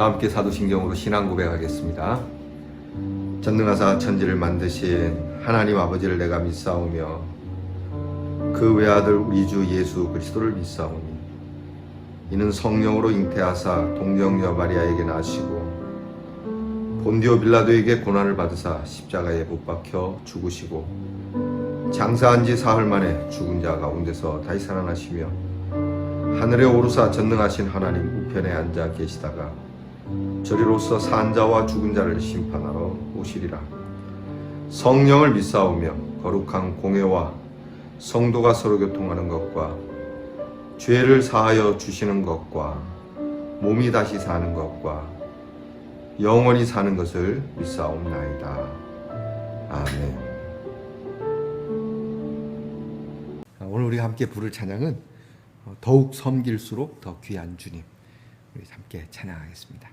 다 함께 사도신경으로 신앙 고백하겠습니다. 전능하사 천지를 만드신 하나님 아버지를 내가 믿사오며 그 외아들 우리 주 예수 그리스도를 믿사오니 이는 성령으로 잉태하사 동정녀 마리아에게 나시고 본디오 빌라도에게 고난을 받으사 십자가에 못 박혀 죽으시고 장사한 지 사흘 만에 죽은 자 가운데서 다시 살아나시며 하늘에 오르사 전능하신 하나님 우편에 앉아 계시다가 저리로서 산 자와 죽은 자를 심판하러 오시리라. 성령을 믿사오며 거룩한 공회와 성도가 서로 교통하는 것과 죄를 사하여 주시는 것과 몸이 다시 사는 것과 영원히 사는 것을 믿사옵나이다. 아멘. 오늘 우리가 함께 부를 찬양은 더욱 섬길수록 더 귀한 주님. 우리 함께 찬양하겠습니다.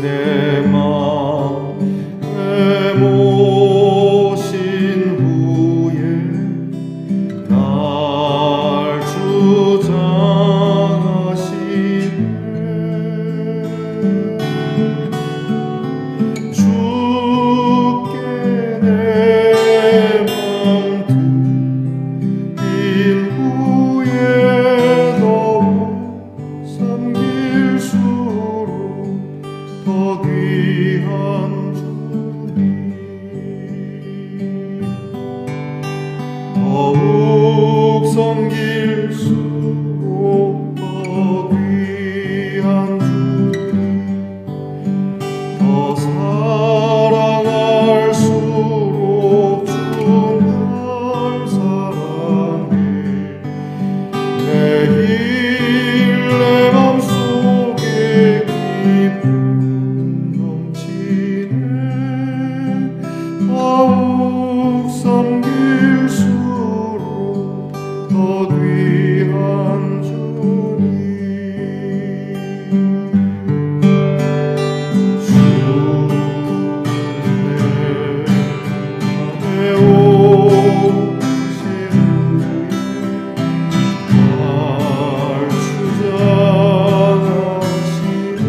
내 마음에 모신 후에 날 주장하시네. 주께 내 맘 드린 후에 더욱 섬길수록 더 귀한 주님, 더욱 섬길수록 더 귀한 주님, 더 사랑할수록 주 날 사랑해. 매일 내 맘속에 기쁨 넘치네. 더욱 섬길수록 더 귀한 주님, 주 내 맘에 오신 날 주장하시네.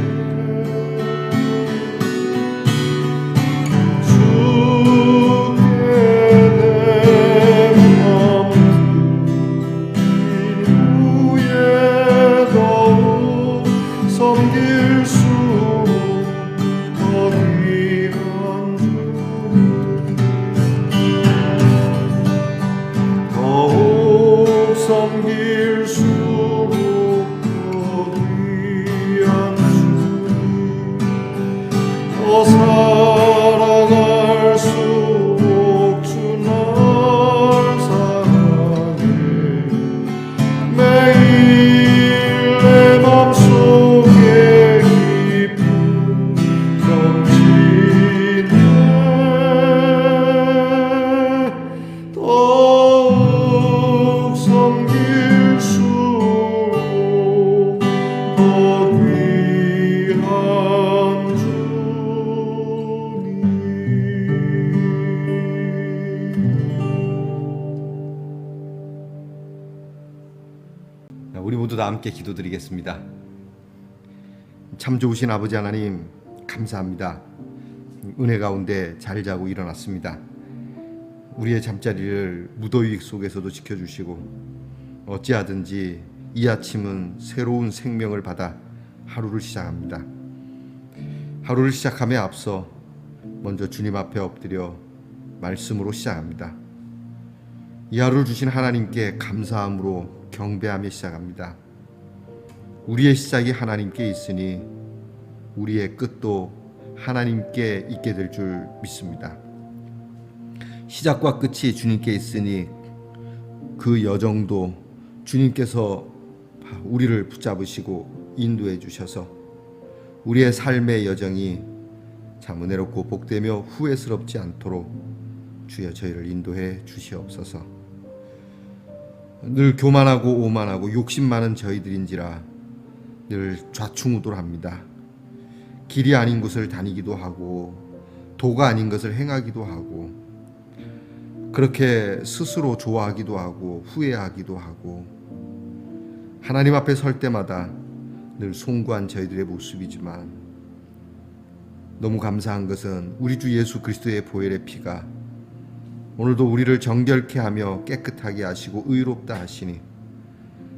주께 내 맘 드린 후에 더욱 섬길수록 더 귀한 주님, 더욱 섬길수록 더 귀한 주님, 더 사랑할수록 주 날 사랑해. 매일 내 맘속에 기쁨 넘치네. 더욱 섬길수록 더 귀한 우리 모두 다 함께 기도드리겠습니다. 참 좋으신 아버지 하나님, 감사합니다. 은혜 가운데 잘 자고 일어났습니다. 우리의 잠자리를 무더위 속에서도 지켜주시고 어찌하든지 이 아침은 새로운 생명을 받아 하루를 시작합니다. 하루를 시작함에 앞서 먼저 주님 앞에 엎드려 말씀으로 시작합니다. 이 하루를 주신 하나님께 감사함으로 경배하며 시작합니다. 우리의 시작이 하나님께 있으니 우리의 끝도 하나님께 있게 될 줄 믿습니다. 시작과 끝이 주님께 있으니 그 여정도 주님께서 우리를 붙잡으시고 인도해 주셔서 우리의 삶의 여정이 참 은혜롭고 복되며 후회스럽지 않도록 주여 저희를 인도해 주시옵소서. 늘 교만하고 오만하고 욕심 많은 저희들인지라 늘 좌충우돌합니다. 길이 아닌 곳을 다니기도 하고 도가 아닌 것을 행하기도 하고 그렇게 스스로 좋아하기도 하고 후회하기도 하고 하나님 앞에 설 때마다 늘 송구한 저희들의 모습이지만 너무 감사한 것은 우리 주 예수 그리스도의 보혈의 피가 오늘도 우리를 정결케 하며 깨끗하게 하시고 의롭다 하시니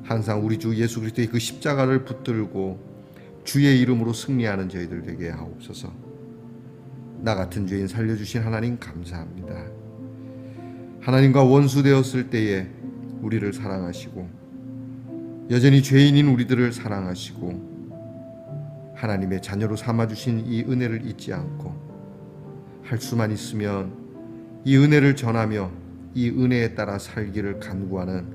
항상 우리 주 예수 그리스도의 그 십자가를 붙들고 주의 이름으로 승리하는 저희들 되게 하옵소서. 나 같은 죄인 살려주신 하나님 감사합니다. 하나님과 원수되었을 때에 우리를 사랑하시고 여전히 죄인인 우리들을 사랑하시고 하나님의 자녀로 삼아주신 이 은혜를 잊지 않고 할 수만 있으면 이 은혜를 전하며 이 은혜에 따라 살기를 간구하는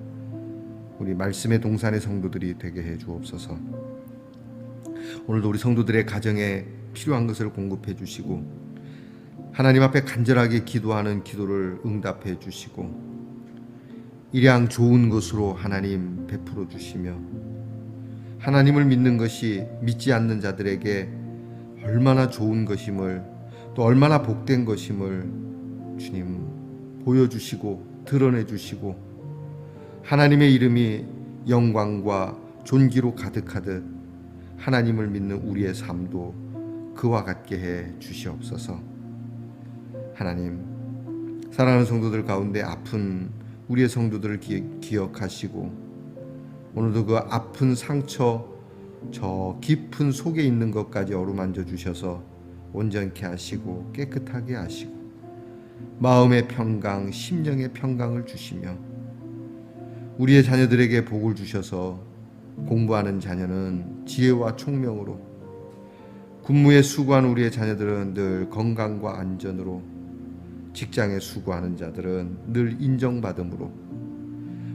우리 말씀의 동산의 성도들이 되게 해 주옵소서. 오늘도 우리 성도들의 가정에 필요한 것을 공급해 주시고 하나님 앞에 간절하게 기도하는 기도를 응답해 주시고 일양 좋은 것으로 하나님 베풀어 주시며 하나님을 믿는 것이 믿지 않는 자들에게 얼마나 좋은 것임을 또 얼마나 복된 것임을 주님 보여주시고 드러내 주시고 하나님의 이름이 영광과 존귀로 가득하듯 하나님을 믿는 우리의 삶도 그와 같게 해 주시옵소서. 하나님 사랑하는 성도들 가운데 아픈 우리의 성도들을 기억하시고 오늘도 그 아픈 상처 저 깊은 속에 있는 것까지 어루만져 주셔서 온전케 하시고 깨끗하게 하시고 마음의 평강 심령의 평강을 주시며 우리의 자녀들에게 복을 주셔서 공부하는 자녀는 지혜와 총명으로 군무에 수고하는 우리의 자녀들은 늘 건강과 안전으로 직장에 수고하는 자들은 늘 인정받음으로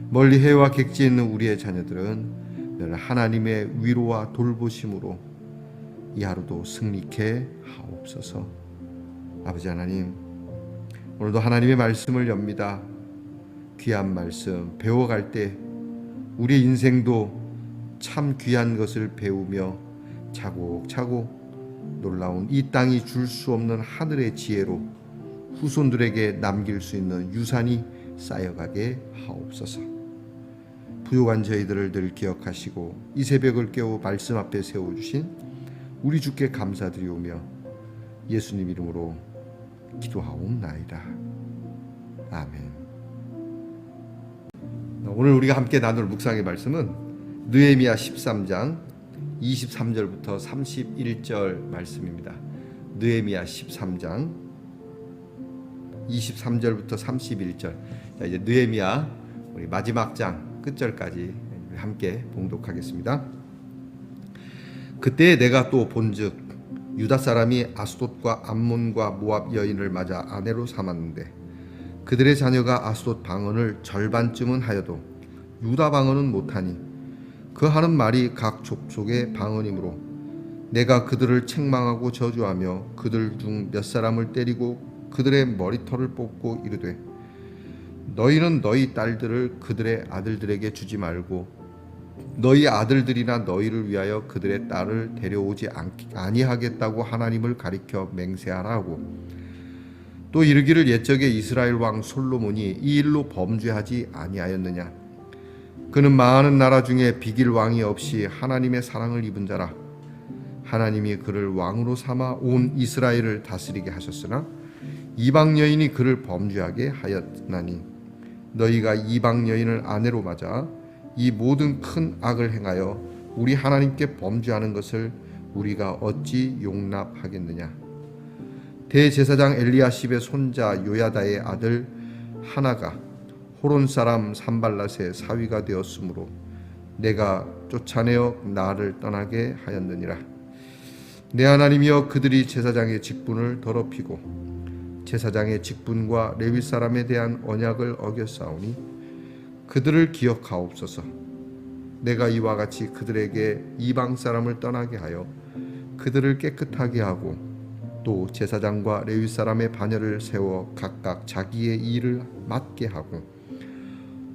멀리 해와 객지에 있는 우리의 자녀들은 늘 하나님의 위로와 돌보심으로 이 하루도 승리케 하옵소서. 아버지 하나님 오늘도 하나님의 말씀을 엽니다. 귀한 말씀 배워갈 때 우리의 인생도 참 귀한 것을 배우며 차곡차곡 놀라운 이 땅이 줄 수 없는 하늘의 지혜로 후손들에게 남길 수 있는 유산이 쌓여가게 하옵소서. 부족한 저희들을 늘 기억하시고 이 새벽을 깨워 말씀 앞에 세워주신 우리 주께 감사드리오며 예수님 이름으로 기도하옵나이다. 아멘. 오늘 우리가 함께 나눌 묵상의 말씀은 느헤미야 13장 23절부터 31절 말씀입니다. 느헤미야 13장 23절부터 31절. 자, 이제 느헤미야 우리 마지막 장 끝절까지 함께 봉독하겠습니다. 그때 내가 또 본즉 유다 사람이 아스돗과 암몬과 모압 여인을 맞아 아내로 삼았는데 그들의 자녀가 아스돗 방언을 절반쯤은 하여도 유다 방언은 못하니 그 하는 말이 각 족속의 방언이므로 내가 그들을 책망하고 저주하며 그들 중 몇 사람을 때리고 그들의 머리털을 뽑고 이르되 너희는 너희 딸들을 그들의 아들들에게 주지 말고 너희 아들들이나 너희를 위하여 그들의 딸을 데려오지 아니하겠다고 하나님을 가리켜 맹세하라 하고 또 이르기를 옛적에 이스라엘 왕 솔로몬이 이 일로 범죄하지 아니하였느냐. 그는 많은 나라 중에 비길 왕이 없이 하나님의 사랑을 입은 자라. 하나님이 그를 왕으로 삼아 온 이스라엘을 다스리게 하셨으나 이방 여인이 그를 범죄하게 하였나니 너희가 이방 여인을 아내로 맞아 이 모든 큰 악을 행하여 우리 하나님께 범죄하는 것을 우리가 어찌 용납하겠느냐. 대제사장 엘리야십의 손자 요야다의 아들 하나가 호론 사람 산발랏의 사위가 되었으므로 내가 쫓아내어 나를 떠나게 하였느니라. 내 하나님이여 그들이 제사장의 직분을 더럽히고 제사장의 직분과 레위 사람에 대한 언약을 어겼사오니 그들을 기억하옵소서. 내가 이와 같이 그들에게 이방 사람을 떠나게 하여 그들을 깨끗하게 하고 또 제사장과 레위 사람의 반열을 세워 각각 자기의 일을 맡게 하고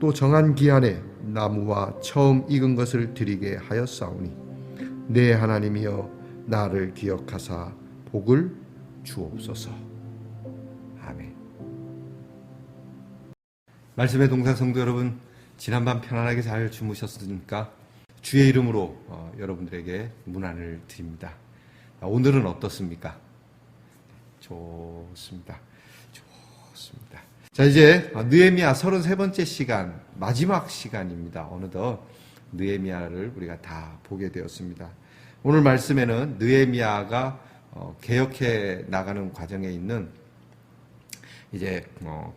또 정한 기한에 나무와 처음 익은 것을 드리게 하였사오니 내 하나님이여 나를 기억하사 복을 주옵소서. 아멘. 말씀의 동산 성도 여러분, 지난밤 편안하게 잘 주무셨습니까? 주의 이름으로 여러분들에게 문안을 드립니다. 오늘은 어떻습니까? 좋습니다. 좋습니다. 자, 이제 느헤미야 33번째 시간, 마지막 시간입니다. 어느덧 느헤미야를 우리가 다 보게 되었습니다. 오늘 말씀에는 느헤미야가 개혁해 나가는 과정에 있는 이제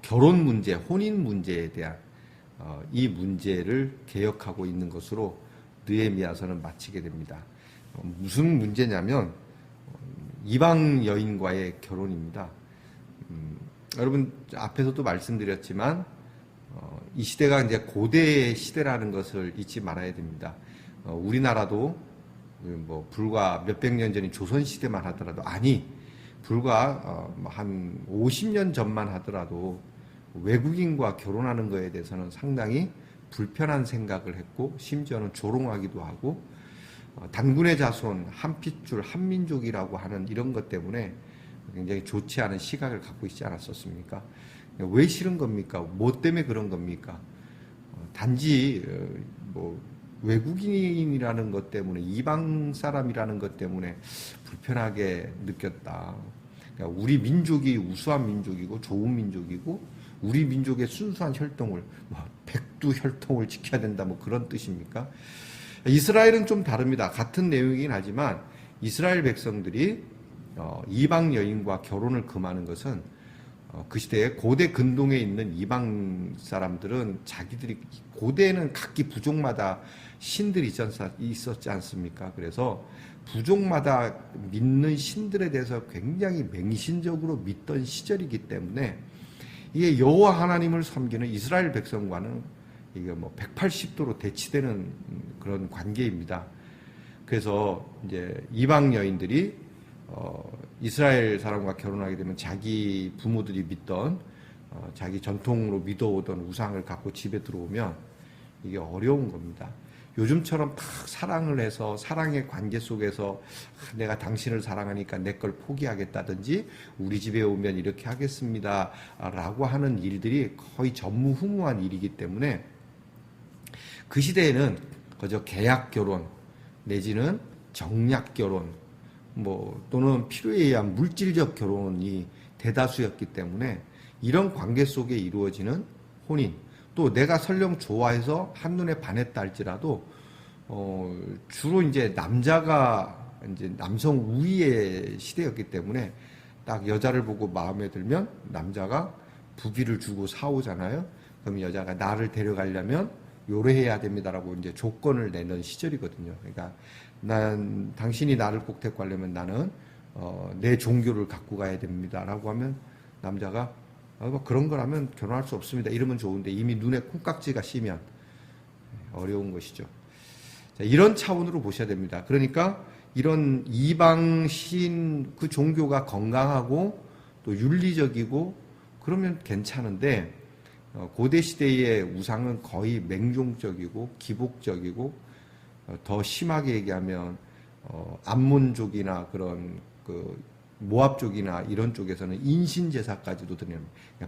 결혼 문제, 혼인 문제에 대한 이 문제를 개혁하고 있는 것으로 느헤미야서는 마치게 됩니다. 무슨 문제냐면 이방 여인과의 결혼입니다. 여러분 앞에서도 말씀드렸지만 이 시대가 이제 고대의 시대라는 것을 잊지 말아야 됩니다. 우리나라도 뭐 불과 몇백 년 전인 조선 시대만 하더라도 불과 한 50년 전만 하더라도 외국인과 결혼하는 것에 대해서는 상당히 불편한 생각을 했고 심지어는 조롱하기도 하고 단군의 자손, 한핏줄, 한민족이라고 하는 이런 것 때문에 굉장히 좋지 않은 시각을 갖고 있지 않았었습니까? 왜 싫은 겁니까? 뭐 때문에 그런 겁니까? 단지 뭐 외국인이라는 것 때문에, 이방 사람이라는 것 때문에 불편하게 느꼈다. 그러니까 우리 민족이 우수한 민족이고 좋은 민족이고 우리 민족의 순수한 혈통을 백두혈통을 지켜야 된다 뭐 그런 뜻입니까? 이스라엘은 좀 다릅니다. 같은 내용이긴 하지만 이스라엘 백성들이 이방 여인과 결혼을 금하는 것은 그 시대에 고대 근동에 있는 이방 사람들은 자기들이 고대에는 각기 부족마다 신들이 있었지 않습니까? 그래서 부족마다 믿는 신들에 대해서 굉장히 맹신적으로 믿던 시절이기 때문에 이게 여호와 하나님을 섬기는 이스라엘 백성과는 이게 뭐 180도로 대치되는 그런 관계입니다. 그래서 이제 이방 여인들이 이스라엘 사람과 결혼하게 되면 자기 부모들이 믿던 자기 전통으로 믿어오던 우상을 갖고 집에 들어오면 이게 어려운 겁니다. 요즘처럼 막 사랑을 해서 사랑의 관계 속에서 내가 당신을 사랑하니까 내 걸 포기하겠다든지 우리 집에 오면 이렇게 하겠습니다 라고 하는 일들이 거의 전무후무한 일이기 때문에 그 시대에는 그저 계약 결혼 내지는 정략 결혼 뭐 또는 필요에 의한 물질적 결혼이 대다수였기 때문에 이런 관계 속에 이루어지는 혼인 또 내가 설령 좋아해서 한눈에 반했다 할지라도 주로 이제 남자가 이제 남성 우위의 시대였기 때문에 딱 여자를 보고 마음에 들면 남자가 부비를 주고 사오잖아요. 그럼 여자가 나를 데려가려면 요래해야 됩니다라고 이제 조건을 내는 시절이거든요. 그러니까 당신이 나를 꼭 데리고 가려면 나는 내 종교를 갖고 가야 됩니다라고 하면 남자가 뭐 그런 거라면 결혼할 수 없습니다. 이러면 좋은데 이미 눈에 콩깍지가 씌면 어려운 것이죠. 자, 이런 차원으로 보셔야 됩니다. 그러니까 이런 이방신 그 종교가 건강하고 또 윤리적이고 그러면 괜찮은데 고대 시대의 우상은 거의 맹종적이고 기복적이고 더 심하게 얘기하면 암몬족이나 그런 그 모압족이나 이런 쪽에서는 인신 제사까지도 드리는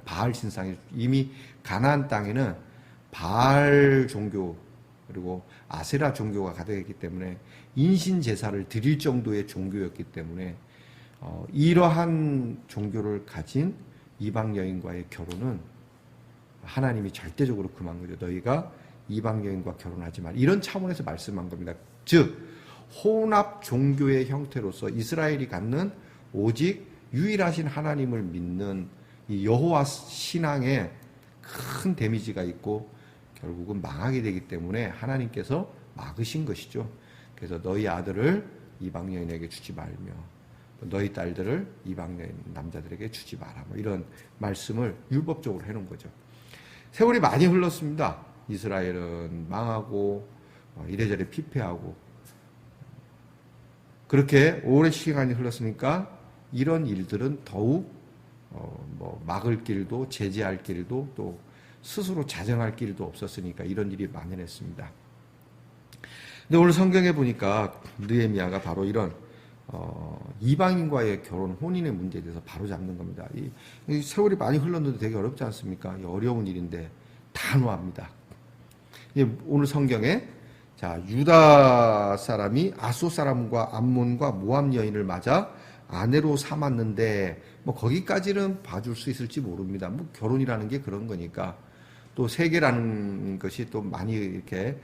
바알 신상이 이미 가나안 땅에는 바알 종교 그리고 아세라 종교가 가득했기 때문에 인신 제사를 드릴 정도의 종교였기 때문에 이러한 종교를 가진 이방 여인과의 결혼은 하나님이 절대적으로 금한 거죠. 너희가 이방 여인과 결혼하지 말. 이런 차원에서 말씀한 겁니다. 즉 혼합 종교의 형태로서 이스라엘이 갖는 오직 유일하신 하나님을 믿는 이 여호와 신앙에 큰 데미지가 있고 결국은 망하게 되기 때문에 하나님께서 막으신 것이죠. 그래서 너희 아들을 이방 여인에게 주지 말며 너희 딸들을 이방 여인 남자들에게 주지 마라. 뭐 이런 말씀을 율법적으로 해놓은 거죠. 세월이 많이 흘렀습니다. 이스라엘은 망하고 이래저래 피폐하고 그렇게 오랜 시간이 흘렀으니까 이런 일들은 더욱 뭐 막을 길도 제재할 길도 또 스스로 자정할 길도 없었으니까 이런 일이 만연했습니다. 근데 오늘 성경에 보니까 느헤미야가 바로 이런 이방인과의 결혼, 혼인의 문제에 대해서 바로 잡는 겁니다. 이 세월이 많이 흘렀는데 되게 어렵지 않습니까? 어려운 일인데 단호합니다. 오늘 성경에 자, 유다 사람이 아소 사람과 암몬과 모압 여인을 맞아 아내로 삼았는데 뭐 거기까지는 봐줄 수 있을지 모릅니다. 뭐 결혼이라는 게 그런 거니까. 또 세계라는 것이 또 많이 이렇게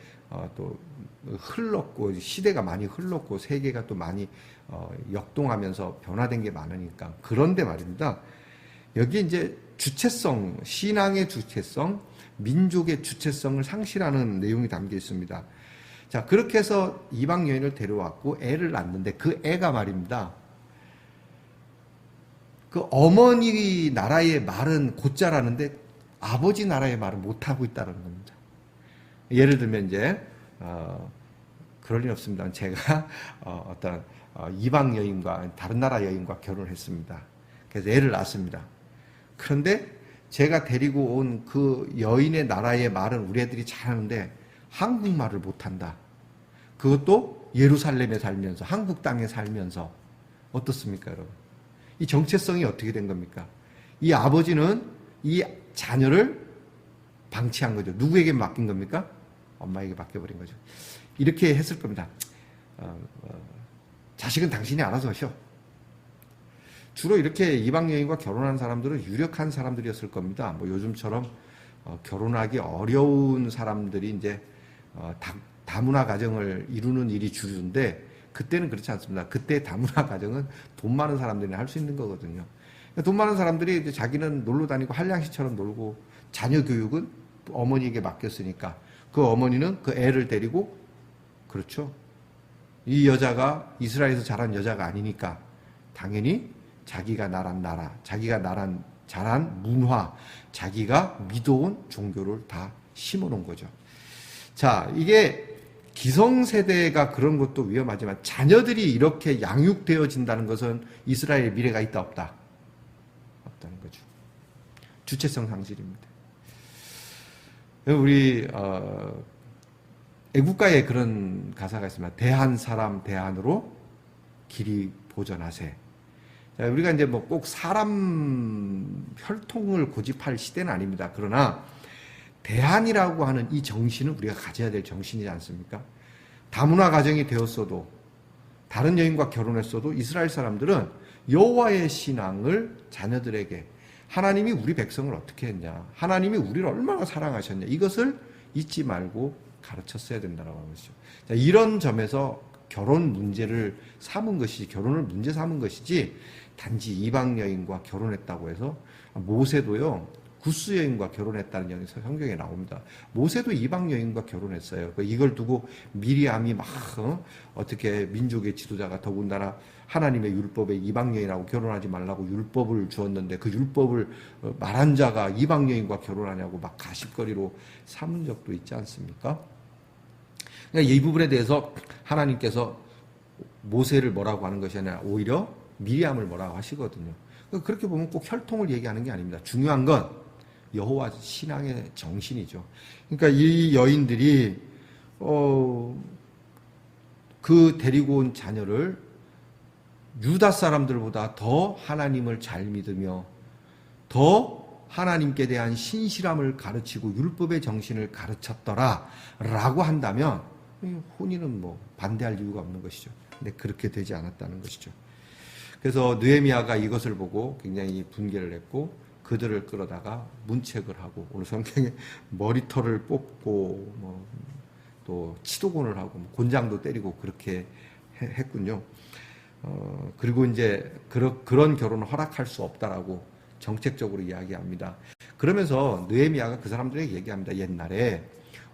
또 흘렀고 시대가 많이 흘렀고 세계가 또 많이 역동하면서 변화된 게 많으니까. 그런데 말입니다. 여기 이제 주체성, 신앙의 주체성, 민족의 주체성을 상실하는 내용이 담겨 있습니다. 자, 그렇게 해서 이방 여인을 데려왔고 애를 낳는데 그 애가 말입니다. 그 어머니 나라의 말은 곧잘하는데 아버지 나라의 말을 못하고 있다는 겁니다. 예를 들면 이제 그럴 일 없습니다. 제가 어떤 이방 여인과 다른 나라 여인과 결혼을 했습니다. 그래서 애를 낳았습니다. 그런데 제가 데리고 온 그 여인의 나라의 말은 우리 애들이 잘하는데 한국말을 못한다. 그것도 예루살렘에 살면서 한국 땅에 살면서 어떻습니까, 여러분? 이 정체성이 어떻게 된 겁니까? 이 아버지는 이 자녀를 방치한 거죠. 누구에게 맡긴 겁니까? 엄마에게 맡겨버린 거죠. 이렇게 했을 겁니다. 자식은 당신이 알아서 하셔. 주로 이렇게 이방 여인과 결혼한 사람들은 유력한 사람들이었을 겁니다. 뭐 요즘처럼 결혼하기 어려운 사람들이 이제 다문화 가정을 이루는 일이 주류인데 그때는 그렇지 않습니다. 그때 다문화 가정은 돈 많은 사람들이 할 수 있는 거거든요. 돈 많은 사람들이 이제 자기는 놀러 다니고 한량시처럼 놀고 자녀 교육은 어머니에게 맡겼으니까 그 어머니는 그 애를 데리고 그렇죠. 이 여자가 이스라엘에서 자란 여자가 아니니까 당연히 자기가 나란 나라, 자기가 자란 문화, 자기가 믿어온 종교를 다 심어놓은 거죠. 자, 이게 기성세대가 그런 것도 위험하지만 자녀들이 이렇게 양육되어진다는 것은 이스라엘의 미래가 있다 없다? 없다는 거죠. 주체성 상실입니다. 우리 애국가에 그런 가사가 있습니다. 대한 사람 대한으로 길이 보전하세. 자, 우리가 이제 뭐 꼭 사람 혈통을 고집할 시대는 아닙니다. 그러나 대한이라고 하는 이 정신은 우리가 가져야 될 정신이지 않습니까? 다문화 가정이 되었어도 다른 여인과 결혼했어도 이스라엘 사람들은 여호와의 신앙을 자녀들에게 하나님이 우리 백성을 어떻게 했냐, 하나님이 우리를 얼마나 사랑하셨냐, 이것을 잊지 말고 가르쳤어야 된다고 하는 것이죠. 자, 이런 점에서 결혼 문제를 삼은 것이지, 결혼을 문제 삼은 것이지 단지 이방 여인과 결혼했다고 해서 모세도요 구스 여인과 결혼했다는 얘기 성경에 나옵니다. 모세도 이방 여인과 결혼했어요. 이걸 두고 미리암이 막 어떻게 민족의 지도자가 더군다나 하나님의 율법에 이방 여인하고 결혼하지 말라고 율법을 주었는데 그 율법을 말한 자가 이방 여인과 결혼하냐고 막 가십거리로 삼은 적도 있지 않습니까? 그러니까 이 부분에 대해서 하나님께서 모세를 뭐라고 하는 것이 아니라 오히려 미리암을 뭐라고 하시거든요. 그렇게 보면 꼭 혈통을 얘기하는 게 아닙니다. 중요한 건 여호와 신앙의 정신이죠. 그러니까 이 여인들이 그 데리고 온 자녀를 유다 사람들보다 더 하나님을 잘 믿으며 더 하나님께 대한 신실함을 가르치고 율법의 정신을 가르쳤더라라고 한다면 혼인은 뭐 반대할 이유가 없는 것이죠. 근데 그렇게 되지 않았다는 것이죠. 그래서 느헤미야가 이것을 보고 굉장히 분개를 했고 그들을 끌어다가 문책을 하고 오늘 성경에 머리털을 뽑고 또 치도곤을 하고 곤장도 때리고 그렇게 했군요. 그리고 이제 그런 결혼을 허락할 수 없다라고 정책적으로 이야기합니다. 그러면서 느헤미야가 그 사람들에게 얘기합니다. 옛날에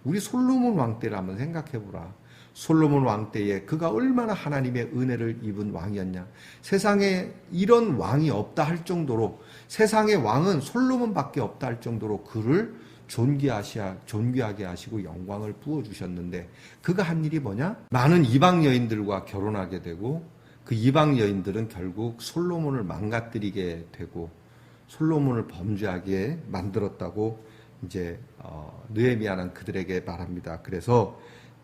우리 솔로몬 왕 때를 한번 생각해보라. 솔로몬 왕 때에 그가 얼마나 하나님의 은혜를 입은 왕이었냐. 세상에 이런 왕이 없다 할 정도로 세상의 왕은 솔로몬밖에 없다 할 정도로 그를 존귀하게 하시고 영광을 부어주셨는데 그가 한 일이 뭐냐? 많은 이방 여인들과 결혼하게 되고 그 이방 여인들은 결국 솔로몬을 망가뜨리게 되고 솔로몬을 범죄하게 만들었다고 이제 느헤미야는 그들에게 말합니다. 그래서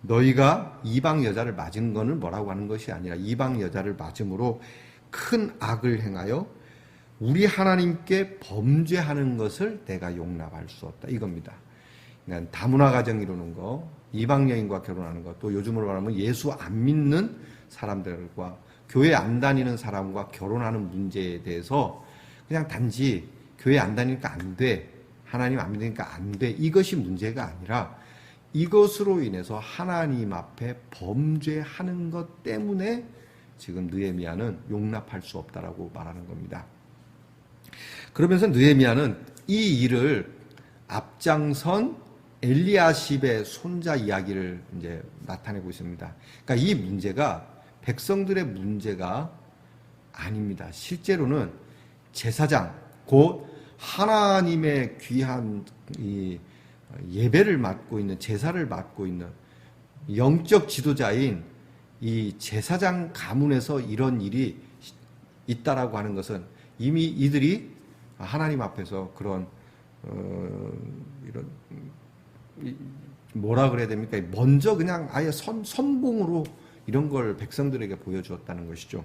너희가 이방 여자를 맞은 거는 뭐라고 하는 것이 아니라 이방 여자를 맞음으로 큰 악을 행하여 우리 하나님께 범죄하는 것을 내가 용납할 수 없다. 이겁니다. 그러니까 다문화 가정 이루는 거, 이방 여인과 결혼하는 것, 또 요즘으로 말하면 예수 안 믿는 사람들과 교회 안 다니는 사람과 결혼하는 문제에 대해서 그냥 단지 교회 안 다니니까 안 돼, 하나님 안 믿으니까 안 돼, 이것이 문제가 아니라 이것으로 인해서 하나님 앞에 범죄하는 것 때문에 지금 느헤미야는 용납할 수 없다라고 말하는 겁니다. 그러면서 느헤미야는 이 일을 앞장선 엘리야십의 손자 이야기를 이제 나타내고 있습니다. 그러니까 이 문제가 백성들의 문제가 아닙니다. 실제로는 제사장, 곧 하나님의 귀한 이 예배를 맡고 있는, 제사를 맡고 있는 영적 지도자인 이 제사장 가문에서 이런 일이 있다라고 하는 것은 이미 이들이 하나님 앞에서 그런 이런 뭐라 그래야 됩니까? 먼저 그냥 아예 선봉으로 이런 걸 백성들에게 보여주었다는 것이죠.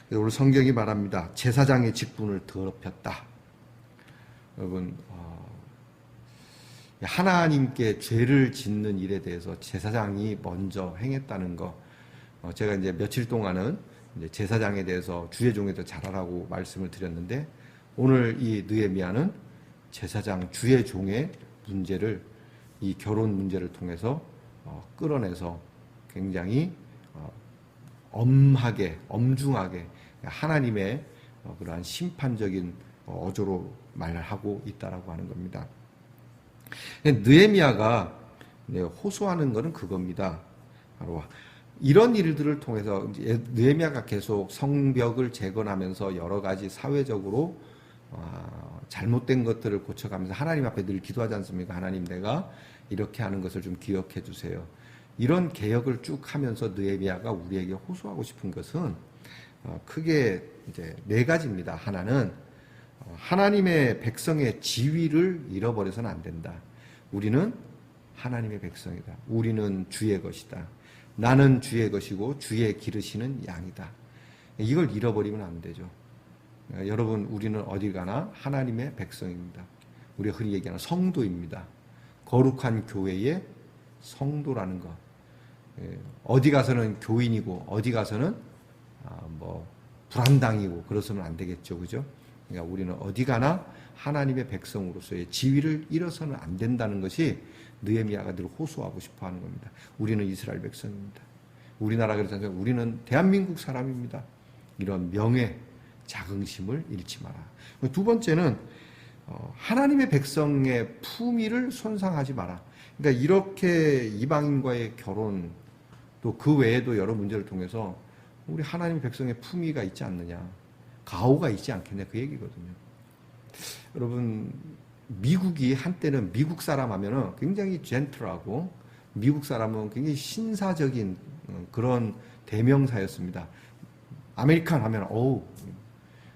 그래서 오늘 성경이 말합니다. 제사장의 직분을 더럽혔다. 여러분, 하나님께 죄를 짓는 일에 대해서 제사장이 먼저 행했다는 거, 제가 이제 며칠 동안은 이제 제사장에 대해서 주의 종에 더 잘하라고 말씀을 드렸는데, 오늘 이 느헤미야는 제사장 주의 종의 문제를, 이 결혼 문제를 통해서 끌어내서 굉장히 엄중하게 하나님의 그러한 심판적인 어조로 말하고 있다라고 하는 겁니다. 느헤미야가 호소하는 것은 그겁니다. 바로 이런 일들을 통해서 느헤미야가 계속 성벽을 재건하면서 여러 가지 사회적으로 잘못된 것들을 고쳐가면서 하나님 앞에 늘 기도하지 않습니까? 하나님, 내가 이렇게 하는 것을 좀 기억해 주세요. 이런 개혁을 쭉 하면서 느헤미야가 우리에게 호소하고 싶은 것은 크게 이제 네 가지입니다. 하나는 하나님의 백성의 지위를 잃어버려서는 안 된다. 우리는 하나님의 백성이다. 우리는 주의 것이다. 나는 주의 것이고 주의 기르시는 양이다. 이걸 잃어버리면 안 되죠. 여러분, 우리는 어디 가나 하나님의 백성입니다. 우리가 흔히 얘기하는 성도입니다. 거룩한 교회의 성도라는 것. 어디 가서는 교인이고 어디 가서는 불안당이고 그러서는 안 되겠죠, 그죠? 그러니까 우리는 어디 가나 하나님의 백성으로서의 지위를 잃어서는 안 된다는 것이 느헤미야가 늘 호소하고 싶어하는 겁니다. 우리는 이스라엘 백성입니다. 우리나라 그렇잖아요. 우리는 대한민국 사람입니다. 이런 명예, 자긍심을 잃지 마라. 두 번째는 하나님의 백성의 품위를 손상하지 마라. 그러니까 이렇게 이방인과의 결혼, 또 그 외에도 여러 문제를 통해서 우리 하나님의 백성의 품위가 있지 않느냐, 가오가 있지 않겠냐, 그 얘기거든요. 여러분, 미국이 한때는 미국 사람 하면은 굉장히 젠틀하고 미국 사람은 굉장히 신사적인 그런 대명사였습니다. 아메리칸 하면 어우,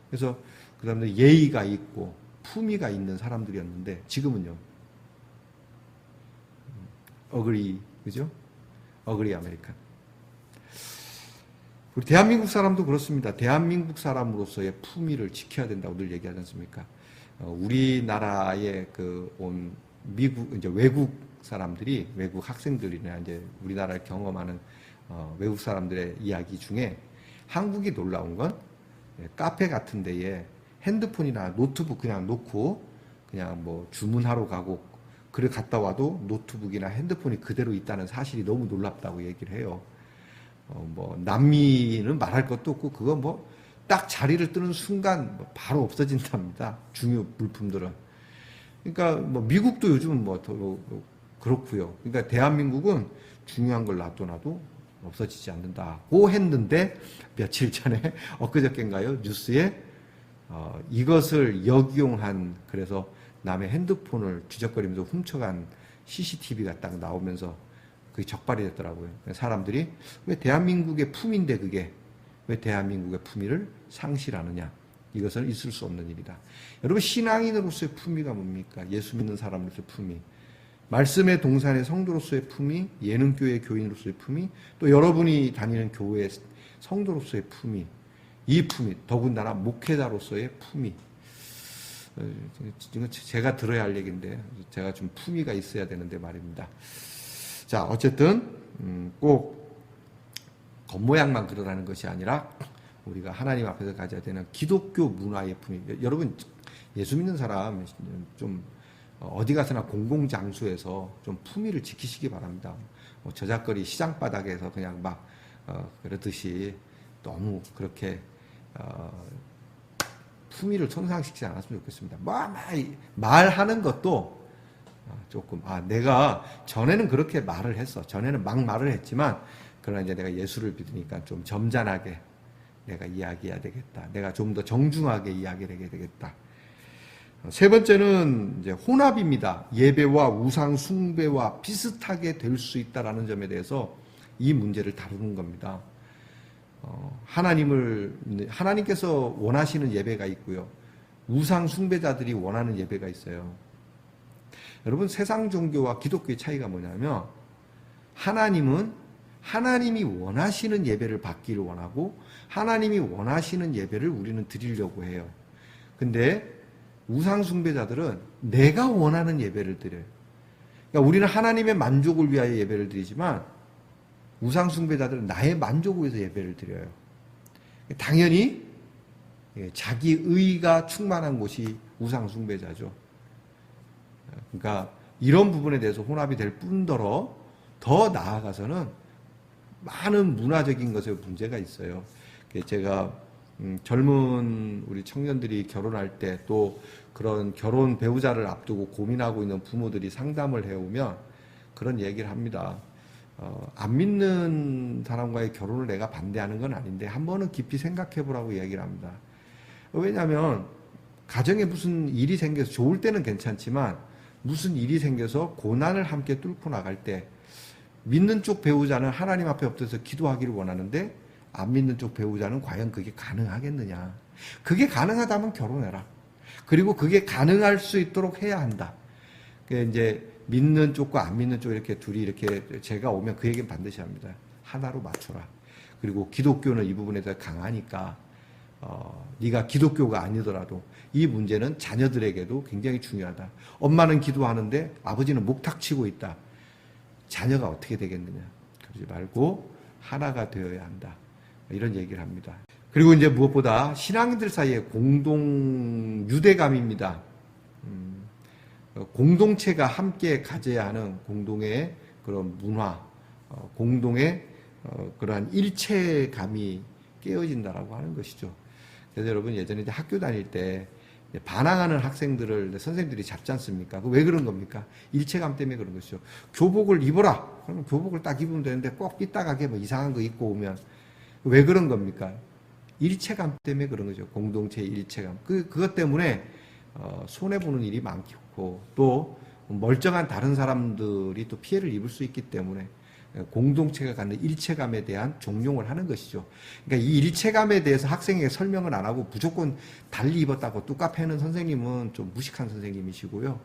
그래서 그 사람들 예의가 있고 품위가 있는 사람들이었는데 지금은요, 어그리, 그죠? 어그리 아메리칸. 우리 대한민국 사람도 그렇습니다. 대한민국 사람으로서의 품위를 지켜야 된다고 늘 얘기하지 않습니까? 우리나라에 온 미국, 이제 외국 사람들이, 외국 학생들이나 이제 우리나라를 경험하는 외국 사람들의 이야기 중에 한국이 놀라운 건 카페 같은 데에 핸드폰이나 노트북 그냥 놓고 그냥 뭐 주문하러 가고 그래 갔다 와도 노트북이나 핸드폰이 그대로 있다는 사실이 너무 놀랍다고 얘기를 해요. 남미는 말할 것도 없고 그거 뭐 딱 자리를 뜨는 순간 바로 없어진답니다. 중요 물품들은. 그러니까 뭐 미국도 요즘은 그렇고요. 그러니까 대한민국은 중요한 걸 놔둬놔도 없어지지 않는다고 했는데 며칠 전에 엊그저께인가요? 뉴스에 이것을 역이용한, 그래서 남의 핸드폰을 뒤적거리면서 훔쳐간 CCTV가 딱 나오면서 그게 적발이 됐더라고요. 사람들이 왜 대한민국의 품인데 그게 왜 대한민국의 품위를 상실하느냐. 이것은 있을 수 없는 일이다. 여러분, 신앙인으로서의 품위가 뭡니까? 예수 믿는 사람으로서의 품위. 말씀의 동산의 성도로서의 품위, 예능교회 교인으로서의 품위, 또 여러분이 다니는 교회의 성도로서의 품위, 이 품위, 더군다나 목회자로서의 품위. 이거 제가 들어야 할 얘기인데 제가 좀 품위가 있어야 되는데 말입니다. 자, 어쨌든 꼭 겉모양만 그러라는 것이 아니라 우리가 하나님 앞에서 가져야 되는 기독교 문화의 품위. 여러분, 예수 믿는 사람 좀 어디 가서나 공공장소에서 좀 품위를 지키시기 바랍니다. 뭐 저작거리 시장바닥에서 그냥 막 그러듯이 너무 그렇게 품위를 손상시키지 않았으면 좋겠습니다. 말하는 것도 조금 내가 전에는 그렇게 말을 했어. 전에는 막 말을 했지만 그러나 이제 내가 예수를 믿으니까 좀 점잖하게 내가 이야기해야 되겠다. 내가 좀 더 정중하게 이야기를 해야 되겠다. 세 번째는 이제 혼합입니다. 예배와 우상 숭배와 비슷하게 될 수 있다라는 점에 대해서 이 문제를 다루는 겁니다. 하나님께서 원하시는 예배가 있고요. 우상 숭배자들이 원하는 예배가 있어요. 여러분, 세상 종교와 기독교의 차이가 뭐냐면 하나님이 원하시는 예배를 받기를 원하고 하나님이 원하시는 예배를 우리는 드리려고 해요. 근데 우상 숭배자들은 내가 원하는 예배를 드려요. 그러니까 우리는 하나님의 만족을 위하여 예배를 드리지만 우상 숭배자들은 나의 만족을 위해서 예배를 드려요. 당연히 자기 의가 충만한 곳이 우상 숭배자죠. 그러니까 이런 부분에 대해서 혼합이 될 뿐더러 더 나아가서는 많은 문화적인 것에 문제가 있어요. 제가 젊은 우리 청년들이 결혼할 때 또 그런 결혼 배우자를 앞두고 고민하고 있는 부모들이 상담을 해오면 그런 얘기를 합니다. 안 믿는 사람과의 결혼을 내가 반대하는 건 아닌데 한 번은 깊이 생각해 보라고 이야기를 합니다. 왜냐하면 가정에 무슨 일이 생겨서 좋을 때는 괜찮지만 무슨 일이 생겨서 고난을 함께 뚫고 나갈 때 믿는 쪽 배우자는 하나님 앞에 엎드려서 기도하기를 원하는데 안 믿는 쪽 배우자는 과연 그게 가능하겠느냐. 그게 가능하다면 결혼해라. 그리고 그게 가능할 수 있도록 해야 한다. 이제 믿는 쪽과 안 믿는 쪽 이렇게 둘이 이렇게 제가 오면 그 얘기는 반드시 합니다. 하나로 맞춰라. 그리고 기독교는 이 부분에 대해서 강하니까 네가 기독교가 아니더라도 이 문제는 자녀들에게도 굉장히 중요하다. 엄마는 기도하는데 아버지는 목탁치고 있다. 자녀가 어떻게 되겠느냐. 그러지 말고 하나가 되어야 한다. 이런 얘기를 합니다. 그리고 이제 무엇보다 신앙인들 사이에 공동 유대감입니다. 공동체가 함께 가져야 하는 공동의 그런 문화, 공동의 그러한 일체감이 깨어진다라고 하는 것이죠. 그래서 여러분 예전에 이제 학교 다닐 때 반항하는 학생들을 선생님들이 잡지 않습니까? 왜 그런 겁니까? 일체감 때문에 그런 것이죠. 교복을 입어라. 그러면 교복을 딱 입으면 되는데 꼭 삐딱하게 뭐 이상한 거 입고 오면 왜 그런 겁니까? 일체감 때문에 그런 거죠. 공동체의 일체감. 그것 때문에 손해보는 일이 많고 또 멀쩡한 다른 사람들이 또 피해를 입을 수 있기 때문에 공동체가 갖는 일체감에 대한 종용을 하는 것이죠. 그러니까 이 일체감에 대해서 학생에게 설명을 안 하고 무조건 달리 입었다고 뚜까 패는 선생님은 좀 무식한 선생님이시고요.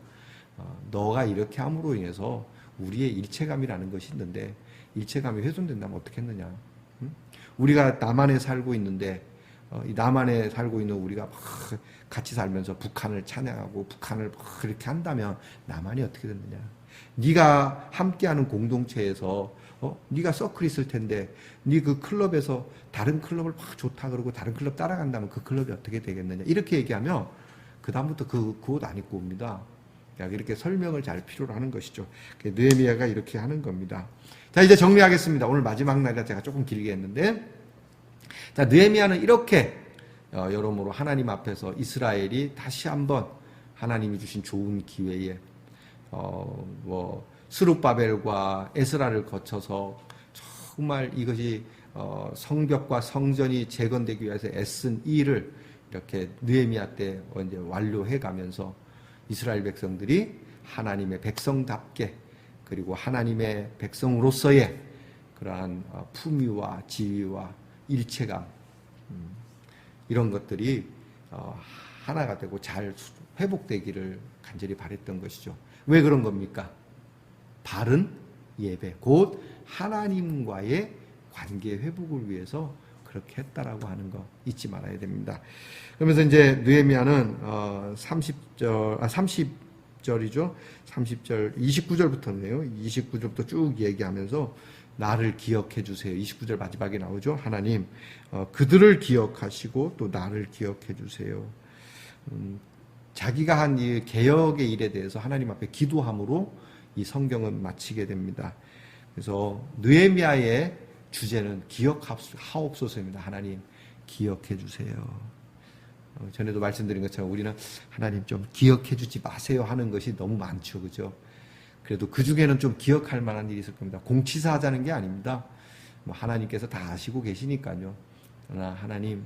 너가 이렇게 함으로 인해서 우리의 일체감이라는 것이 있는데 일체감이 훼손된다면 어떻겠느냐. 우리가 남한에 살고 있는데 이 남한에 살고 있는 우리가 막 같이 살면서 북한을 찬양하고 북한을 막 그렇게 한다면 남한이 어떻게 됐느냐. 네가 함께하는 공동체에서 네가 서클이 있을 텐데 네 그 클럽에서 다른 클럽을 막 좋다 그러고 다른 클럽 따라간다면 그 클럽이 어떻게 되겠느냐. 이렇게 얘기하면 그 다음부터 그 옷 안 입고 옵니다. 이렇게 설명을 잘 필요로 하는 것이죠. 느헤미야가 이렇게 하는 겁니다. 자, 이제 정리하겠습니다. 오늘 마지막 날이라 제가 조금 길게 했는데, 자, 느헤미야는 이렇게 여러모로 하나님 앞에서 이스라엘이 다시 한번 하나님이 주신 좋은 기회에 스룹바벨과 에스라를 거쳐서 정말 이것이 성벽과 성전이 재건되기 위해서 애쓴 일을 이렇게 느헤미야 때 이제 완료해 가면서 이스라엘 백성들이 하나님의 백성답게 그리고 하나님의 백성으로서의 그러한 품위와 지위와 일체감 이런 것들이 하나가 되고 잘 회복되기를 간절히 바랬던 것이죠. 왜 그런 겁니까? 바른 예배, 곧 하나님과의 관계 회복을 위해서 그렇게 했다라고 하는 거 잊지 말아야 됩니다. 그러면서 이제 느헤미야는 30절이죠. 30절 29절부터인데요. 29절부터 쭉 얘기하면서 나를 기억해 주세요. 29절 마지막에 나오죠. 하나님 그들을 기억하시고 또 나를 기억해 주세요. 자기가 한 이 개혁의 일에 대해서 하나님 앞에 기도함으로 이 성경은 마치게 됩니다. 그래서 느헤미야의 주제는 기억하옵소서입니다. 하나님 기억해 주세요. 전에도 말씀드린 것처럼 우리는 하나님 좀 기억해 주지 마세요 하는 것이 너무 많죠. 그죠? 그래도 그 중에는 좀 기억할 만한 일이 있을 겁니다. 공치사하자는 게 아닙니다. 하나님께서 다 아시고 계시니까요. 그러나 하나님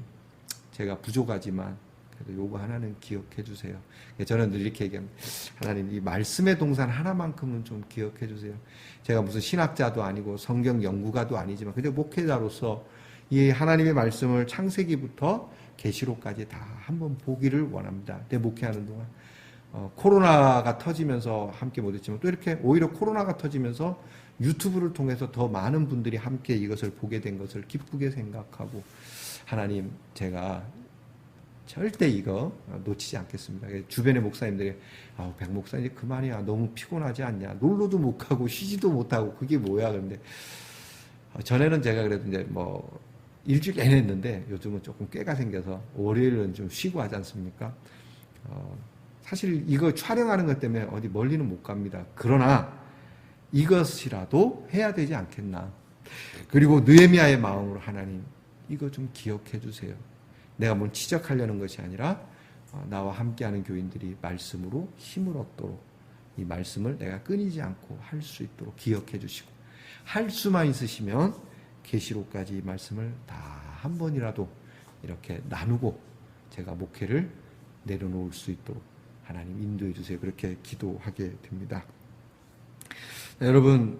제가 부족하지만 그래도 요거 하나는 기억해 주세요. 저는 늘 이렇게 얘기합니다. 하나님 이 말씀의 동산 하나만큼은 좀 기억해 주세요. 제가 무슨 신학자도 아니고 성경 연구가도 아니지만 그저 목회자로서 이 하나님의 말씀을 창세기부터 계시록까지 다 한번 보기를 원합니다. 내 목회하는 동안 코로나가 터지면서 함께 못했지만 또 이렇게 오히려 코로나가 터지면서 유튜브를 통해서 더 많은 분들이 함께 이것을 보게 된 것을 기쁘게 생각하고 하나님 제가 절대 이거 놓치지 않겠습니다. 주변의 목사님들이 백 목사님 이제 그만이야. 너무 피곤하지 않냐. 놀러도 못 가고 쉬지도 못하고 그게 뭐야. 그런데 전에는 제가 그래도 이제 뭐 일주일 내내 했는데 요즘은 조금 꾀가 생겨서 월요일은 좀 쉬고 하지 않습니까? 사실 이거 촬영하는 것 때문에 어디 멀리는 못 갑니다. 그러나 이것이라도 해야 되지 않겠나. 그리고 느헤미야의 마음으로 하나님 이거 좀 기억해 주세요. 내가 뭘 지적하려는 것이 아니라 나와 함께하는 교인들이 말씀으로 힘을 얻도록 이 말씀을 내가 끊이지 않고 할 수 있도록 기억해 주시고 할 수만 있으시면 계시록까지 이 말씀을 다 한 번이라도 이렇게 나누고 제가 목회를 내려놓을 수 있도록 하나님 인도해 주세요. 그렇게 기도하게 됩니다. 네, 여러분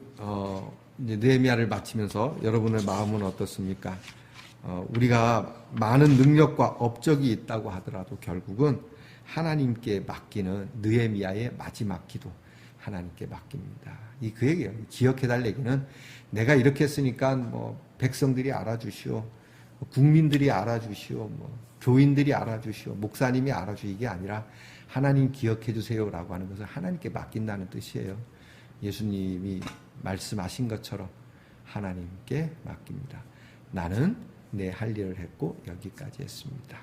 이제 느헤미야를 마치면서 여러분의 마음은 어떻습니까? 우리가 많은 능력과 업적이 있다고 하더라도 결국은 하나님께 맡기는 느헤미야의 마지막 기도 하나님께 맡깁니다. 그 얘기예요. 기억해달 얘기는 내가 이렇게 했으니까 뭐 백성들이 알아주시오, 국민들이 알아주시오, 교인들이 알아주시오, 목사님이 알아주시오 이게 아니라 하나님 기억해 주세요라고 하는 것을 하나님께 맡긴다는 뜻이에요. 예수님이 말씀하신 것처럼 하나님께 맡깁니다. 나는 내 할 일을 했고 여기까지 했습니다.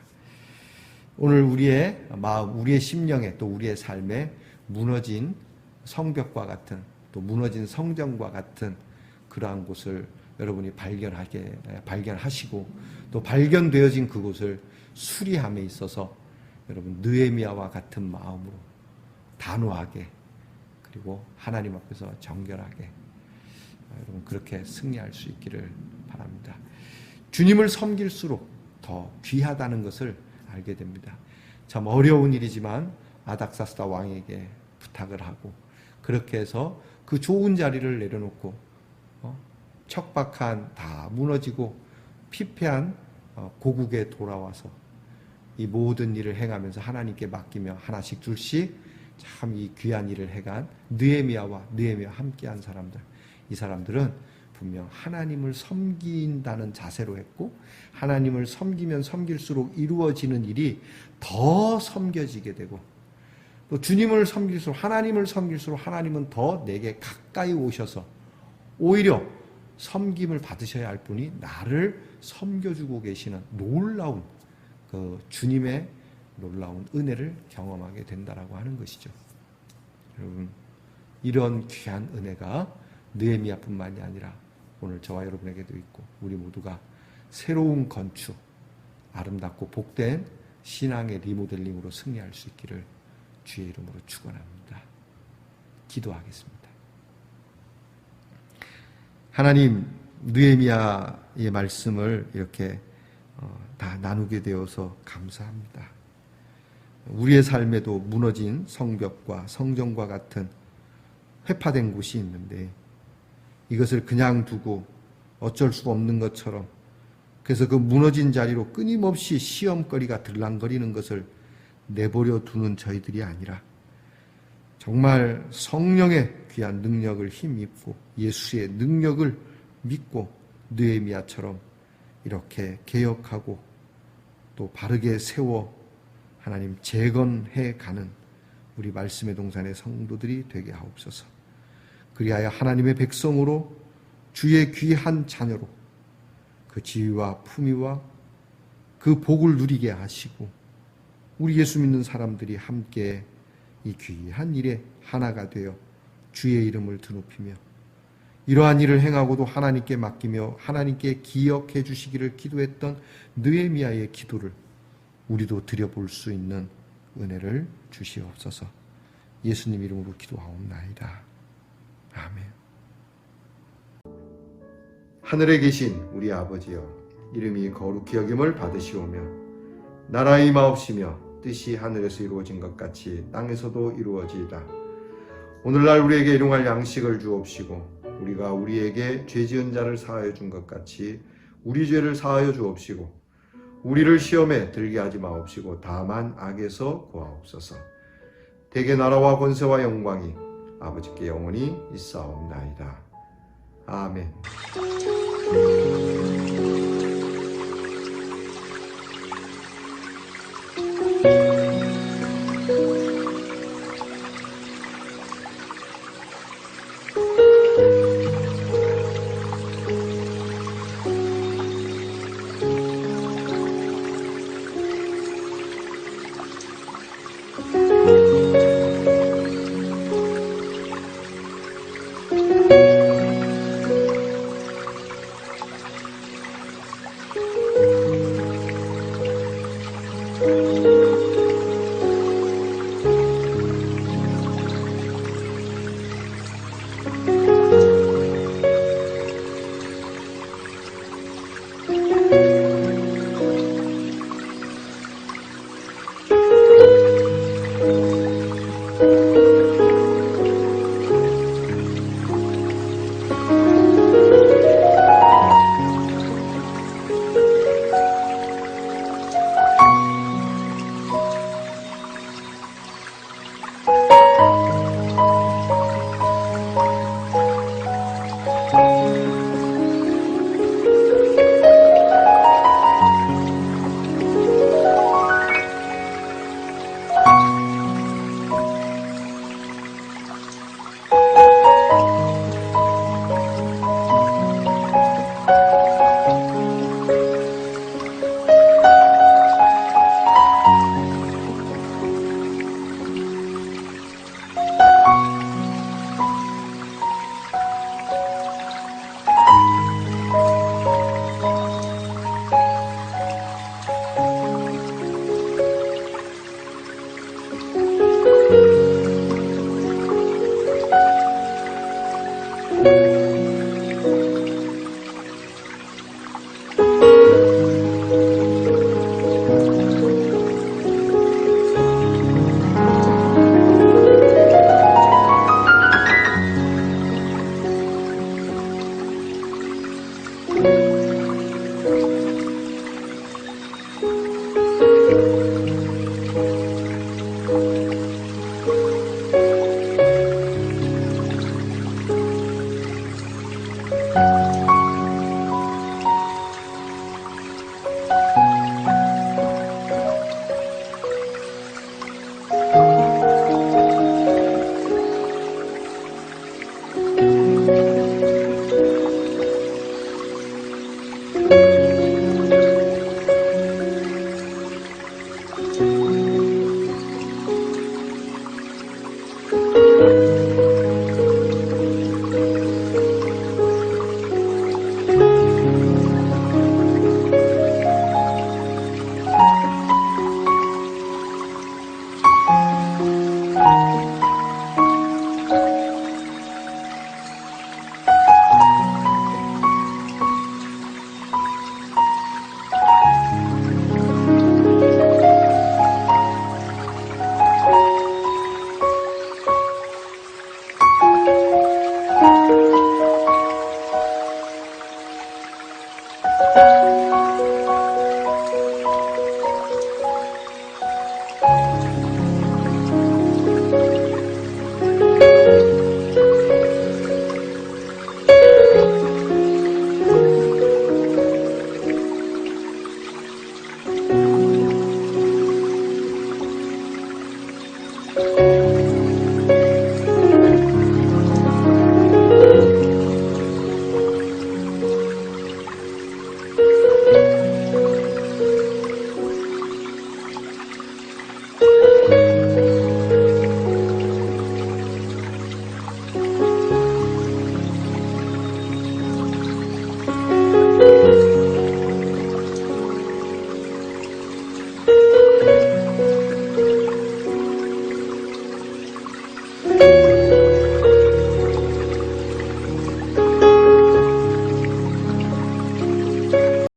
오늘 우리의 마음, 우리의 심령에 또 우리의 삶에 무너진 성벽과 같은 또 무너진 성전과 같은 그러한 곳을 여러분이 발견하시고 또 발견되어진 그곳을 수리함에 있어서 여러분 느헤미야와 같은 마음으로 단호하게 그리고 하나님 앞에서 정결하게 여러분 그렇게 승리할 수 있기를 바랍니다. 주님을 섬길수록 더 귀하다는 것을 알게 됩니다. 참 어려운 일이지만 아닥사스다 왕에게 부탁을 하고 그렇게 해서 그 좋은 자리를 내려놓고 척박한 다 무너지고 피폐한 고국에 돌아와서 이 모든 일을 행하면서 하나님께 맡기며 하나씩 둘씩 참 이 귀한 일을 해간 느헤미야와 함께한 사람들, 이 사람들은 분명 하나님을 섬긴다는 자세로 했고 하나님을 섬기면 섬길수록 이루어지는 일이 더 섬겨지게 되고 또 주님을 섬길수록 하나님을 섬길수록 하나님은 더 내게 가까이 오셔서 오히려 섬김을 받으셔야 할 분이 나를 섬겨주고 계시는 놀라운 그 주님의 놀라운 은혜를 경험하게 된다라고 하는 것이죠. 여러분 이런 귀한 은혜가 느헤미야뿐만이 아니라 오늘 저와 여러분에게도 있고 우리 모두가 새로운 건축, 아름답고 복된 신앙의 리모델링으로 승리할 수 있기를 주의 이름으로 축원합니다. 기도하겠습니다. 하나님, 느헤미야의 말씀을 이렇게 다 나누게 되어서 감사합니다. 우리의 삶에도 무너진 성벽과 성전과 같은 회파된 곳이 있는데 이것을 그냥 두고 어쩔 수 없는 것처럼 그래서 그 무너진 자리로 끊임없이 시험거리가 들락거리는 것을 내버려 두는 저희들이 아니라 정말 성령의 귀한 능력을 힘입고 예수의 능력을 믿고 느헤미야처럼 이렇게 개혁하고 또 바르게 세워 하나님 재건해 가는 우리 말씀의 동산의 성도들이 되게 하옵소서. 그리하여 하나님의 백성으로 주의 귀한 자녀로 그 지위와 품위와 그 복을 누리게 하시고 우리 예수 믿는 사람들이 함께 이 귀한 일에 하나가 되어 주의 이름을 드높이며 이러한 일을 행하고도 하나님께 맡기며 하나님께 기억해 주시기를 기도했던 느헤미야의 기도를 우리도 드려볼 수 있는 은혜를 주시옵소서. 예수님 이름으로 기도하옵나이다. 아멘. 하늘에 계신 우리 아버지여, 이름이 거룩히 여김을 받으시오며 나라의 임하옵시며 뜻이 하늘에서 이루어진 것 같이 땅에서도 이루어지이다. 오늘날 우리에게 일용할 양식을 주옵시고 우리가 우리에게 죄 지은 자를 사하여 준 것 같이 우리 죄를 사하여 주옵시고 우리를 시험에 들게 하지 마옵시고 다만 악에서 구하옵소서. 대개 나라와 권세와 영광이 아버지께 영원히 있사옵나이다. 아멘. Thank you.